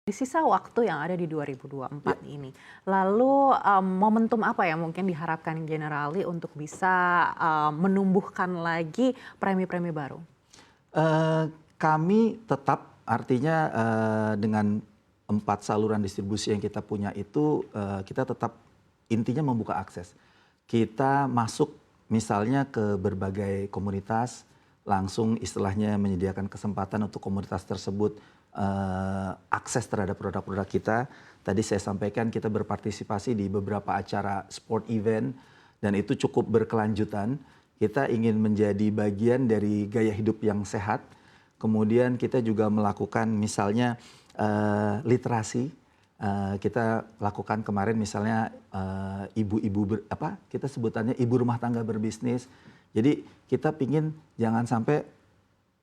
Di sisa waktu yang ada di 2024 Ya, ini, lalu, momentum apa yang mungkin diharapkan Generali untuk bisa, menumbuhkan lagi premi-premi baru? kami tetap artinya, dengan 4 saluran distribusi yang kita punya itu, kita tetap intinya membuka akses. Kita masuk misalnya ke berbagai komunitas, langsung istilahnya menyediakan kesempatan untuk komunitas tersebut, akses terhadap produk-produk kita. Tadi saya sampaikan kita berpartisipasi di beberapa acara sport event dan itu cukup berkelanjutan. Kita ingin menjadi bagian dari gaya hidup yang sehat. Kemudian kita juga melakukan misalnya literasi. Kita lakukan kemarin misalnya ibu-ibu kita sebutannya ibu rumah tangga berbisnis. Jadi kita pingin jangan sampai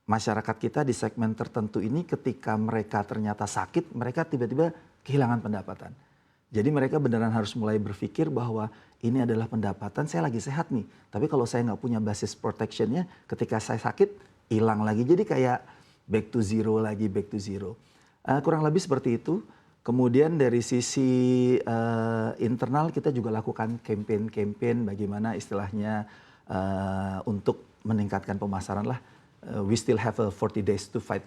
masyarakat kita di segmen tertentu ini ketika mereka ternyata sakit, mereka tiba-tiba kehilangan pendapatan. Jadi mereka beneran harus mulai berpikir bahwa ini adalah pendapatan, saya lagi sehat nih. Tapi kalau saya nggak punya basis protectionnya, ketika saya sakit, hilang lagi. Jadi kayak back to zero lagi, back to zero. Kurang lebih seperti itu. Kemudian dari sisi internal kita juga lakukan campaign-campaign bagaimana istilahnya untuk meningkatkan pemasaran lah. We still have a 40 days to fight.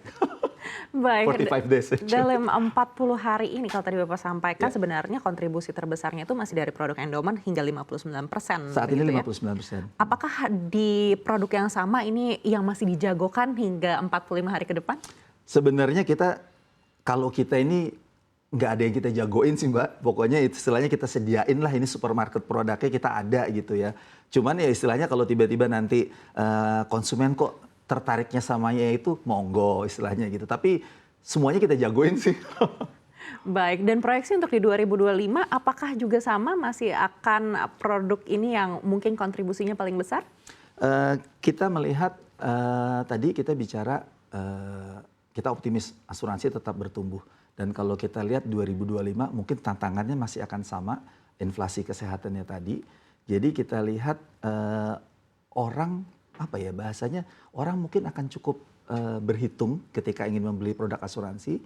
Baik, 45 days. dalam 40 hari ini kalau tadi Bapak sampaikan Ya, sebenarnya kontribusi terbesarnya itu masih dari produk endowment hingga 59% saat ini begitu ya? 59%. Apakah di produk yang sama ini yang masih dijagokan hingga 45 hari ke depan? Sebenarnya kita, kalau kita ini nggak ada yang kita jagoin sih Mbak. Pokoknya istilahnya kita sediain lah ini supermarket produknya kita ada gitu ya. Cuman ya istilahnya kalau tiba-tiba nanti konsumen kok tertariknya samanya itu monggo istilahnya gitu. Tapi semuanya kita jagoin sih. Baik, dan proyeksi untuk di 2025 apakah juga sama masih akan produk ini yang mungkin kontribusinya paling besar? Kita melihat tadi kita bicara kita optimis asuransi tetap bertumbuh. Dan kalau kita lihat 2025 mungkin tantangannya masih akan sama, inflasi kesehatannya tadi. Jadi kita lihat orang apa ya bahasanya, orang mungkin akan cukup berhitung ketika ingin membeli produk asuransi.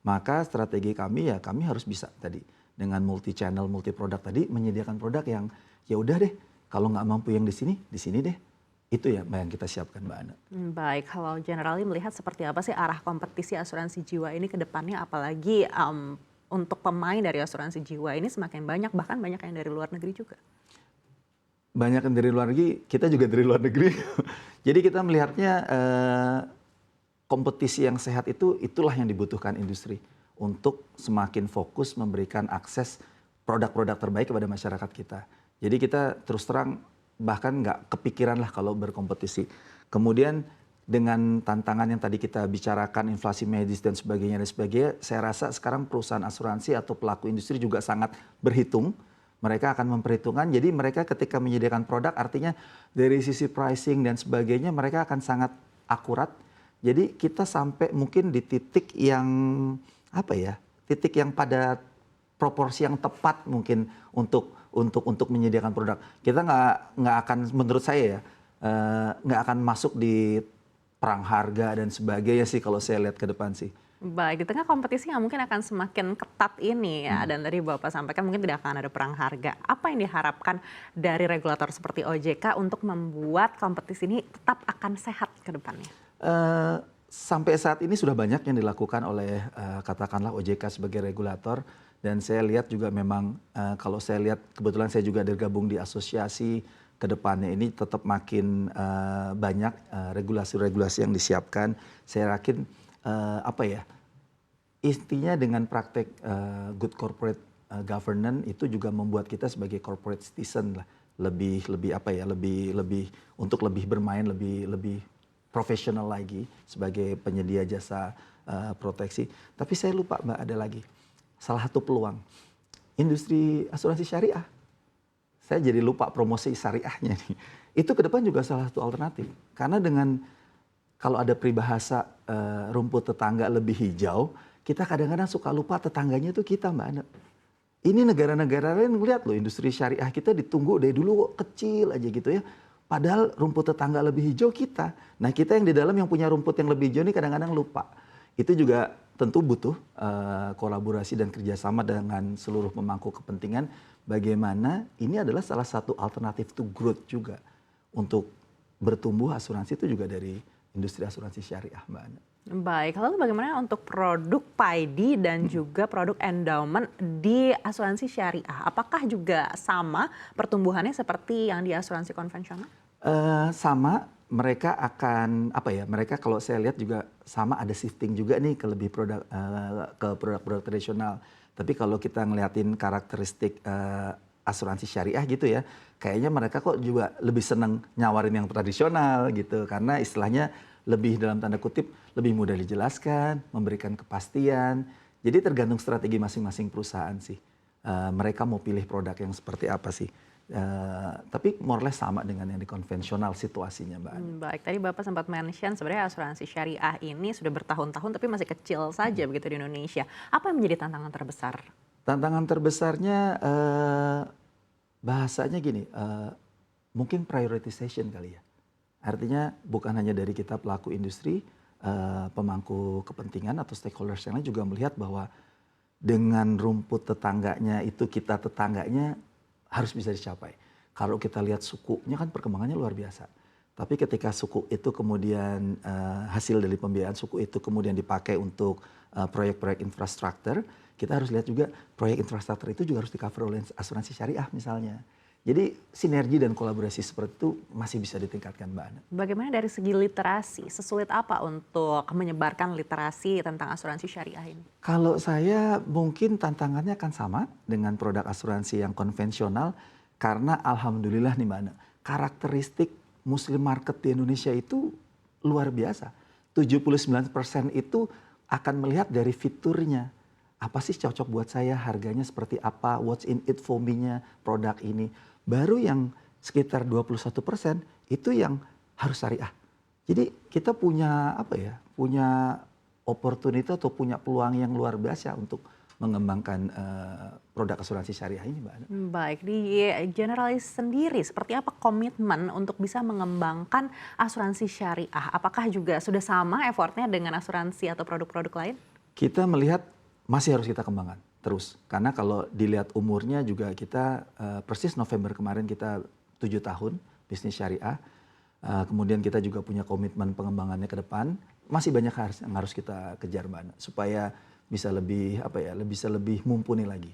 Maka strategi kami ya kami harus bisa tadi dengan multi channel, multi produk tadi menyediakan produk yang ya udah deh kalau nggak mampu yang di sini deh. Itu ya yang kita siapkan Mbak Ana. Baik, kalau Generali melihat seperti apa sih arah kompetisi asuransi jiwa ini ke depannya, apalagi untuk pemain dari asuransi jiwa ini semakin banyak, bahkan banyak yang dari luar negeri juga. Banyak yang dari luar negeri, kita juga dari luar negeri. Jadi kita melihatnya kompetisi yang sehat itulah yang dibutuhkan industri untuk semakin fokus memberikan akses produk-produk terbaik kepada masyarakat kita. Jadi kita terus terang bahkan nggak kepikiran lah kalau berkompetisi. Kemudian dengan tantangan yang tadi kita bicarakan, inflasi medis dan sebagainya, saya rasa sekarang perusahaan asuransi atau pelaku industri juga sangat berhitung. Mereka akan memperhitungkan, jadi mereka ketika menyediakan produk artinya dari sisi pricing dan sebagainya mereka akan sangat akurat. Jadi kita sampai mungkin di titik yang apa ya, titik yang pada proporsi yang tepat mungkin untuk menyediakan produk. Kita nggak akan menurut saya ya nggak akan masuk di perang harga dan sebagainya sih kalau saya lihat ke depan sih. Baik, di tengah kompetisi yang mungkin akan semakin ketat ini ya, dan tadi Bapak sampaikan mungkin tidak akan ada perang harga. Apa yang diharapkan dari regulator seperti OJK untuk membuat kompetisi ini tetap akan sehat ke depannya? Sampai saat ini sudah banyak yang dilakukan oleh katakanlah OJK sebagai regulator dan saya lihat juga memang kalau saya lihat kebetulan saya juga tergabung di asosiasi ke depannya ini tetap makin banyak regulasi-regulasi yang disiapkan. Saya yakin apa ya intinya dengan praktek good corporate governance itu juga membuat kita sebagai corporate citizen lah lebih apa ya lebih untuk lebih bermain lebih profesional lagi sebagai penyedia jasa proteksi. Tapi saya lupa Mbak ada lagi salah satu peluang industri asuransi syariah. Saya jadi lupa promosi syariahnya nih. Itu ke depan juga salah satu alternatif karena dengan kalau ada peribahasa rumput tetangga lebih hijau, kita kadang-kadang suka lupa tetangganya itu kita Mbak Ana. Ini negara-negara lain ngeliat loh industri syariah kita ditunggu dari dulu kecil aja gitu ya. Padahal rumput tetangga lebih hijau kita. Nah kita yang di dalam yang punya rumput yang lebih hijau ini kadang-kadang lupa. Itu juga tentu butuh kolaborasi dan kerjasama dengan seluruh pemangku kepentingan. Bagaimana ini adalah salah satu alternatif to growth juga untuk bertumbuh asuransi itu juga dari industri asuransi syariah, Mbak Ana. Baik, lalu bagaimana untuk produk PAID dan juga produk endowment di asuransi syariah? Apakah juga sama pertumbuhannya seperti yang di asuransi konvensional? Sama, mereka akan apa ya? Mereka kalau saya lihat juga sama ada shifting juga nih ke lebih ke produk-produk tradisional. Tapi kalau kita ngeliatin karakteristik asuransi syariah gitu ya, kayaknya mereka kok juga lebih seneng nyawarin yang tradisional gitu, karena istilahnya lebih dalam tanda kutip lebih mudah dijelaskan, memberikan kepastian. Jadi tergantung strategi masing-masing perusahaan sih. Mereka mau pilih produk yang seperti apa sih. Tapi more or less sama dengan yang di konvensional situasinya, Mbak Ana. Baik, tadi Bapak sempat mention sebenarnya asuransi syariah ini sudah bertahun-tahun tapi masih kecil saja begitu di Indonesia. Apa yang menjadi tantangan terbesar? Tantangan terbesarnya bahasanya gini, mungkin prioritization kali ya. Artinya bukan hanya dari kita pelaku industri, pemangku kepentingan atau stakeholders yang lain juga melihat bahwa dengan rumput tetangganya itu kita tetangganya harus bisa dicapai. Kalau kita lihat sukunya kan perkembangannya luar biasa. Tapi ketika suku itu kemudian hasil dari pembiayaan suku itu kemudian dipakai untuk proyek-proyek infrastruktur, kita harus lihat juga proyek infrastruktur itu juga harus di-cover oleh asuransi syariah misalnya. Jadi sinergi dan kolaborasi seperti itu masih bisa ditingkatkan, Mbak Ana. Bagaimana dari segi literasi? Sesulit apa untuk menyebarkan literasi tentang asuransi syariah ini? Kalau saya mungkin tantangannya akan sama dengan produk asuransi yang konvensional karena alhamdulillah nih Mbak Ana, karakteristik Muslim market di Indonesia itu luar biasa. 79% itu akan melihat dari fiturnya. Apa sih cocok buat saya, harganya seperti apa, what's in it for me-nya produk ini. Baru yang sekitar 21% itu yang harus syariah. Jadi kita punya apa ya, punya opportunity atau punya peluang yang luar biasa untuk mengembangkan produk asuransi syariah ini, Mbak Ana. Baik, di Generalis sendiri seperti apa komitmen untuk bisa mengembangkan asuransi syariah? Apakah juga sudah sama effortnya dengan asuransi atau produk-produk lain? Kita melihat masih harus kita kembangkan terus. Karena kalau dilihat umurnya juga kita persis November kemarin kita 7 tahun bisnis syariah. Kemudian kita juga punya komitmen pengembangannya ke depan. Masih banyak yang harus kita kejar, Mbak Ana, supaya bisa lebih apa ya, bisa lebih mumpuni lagi.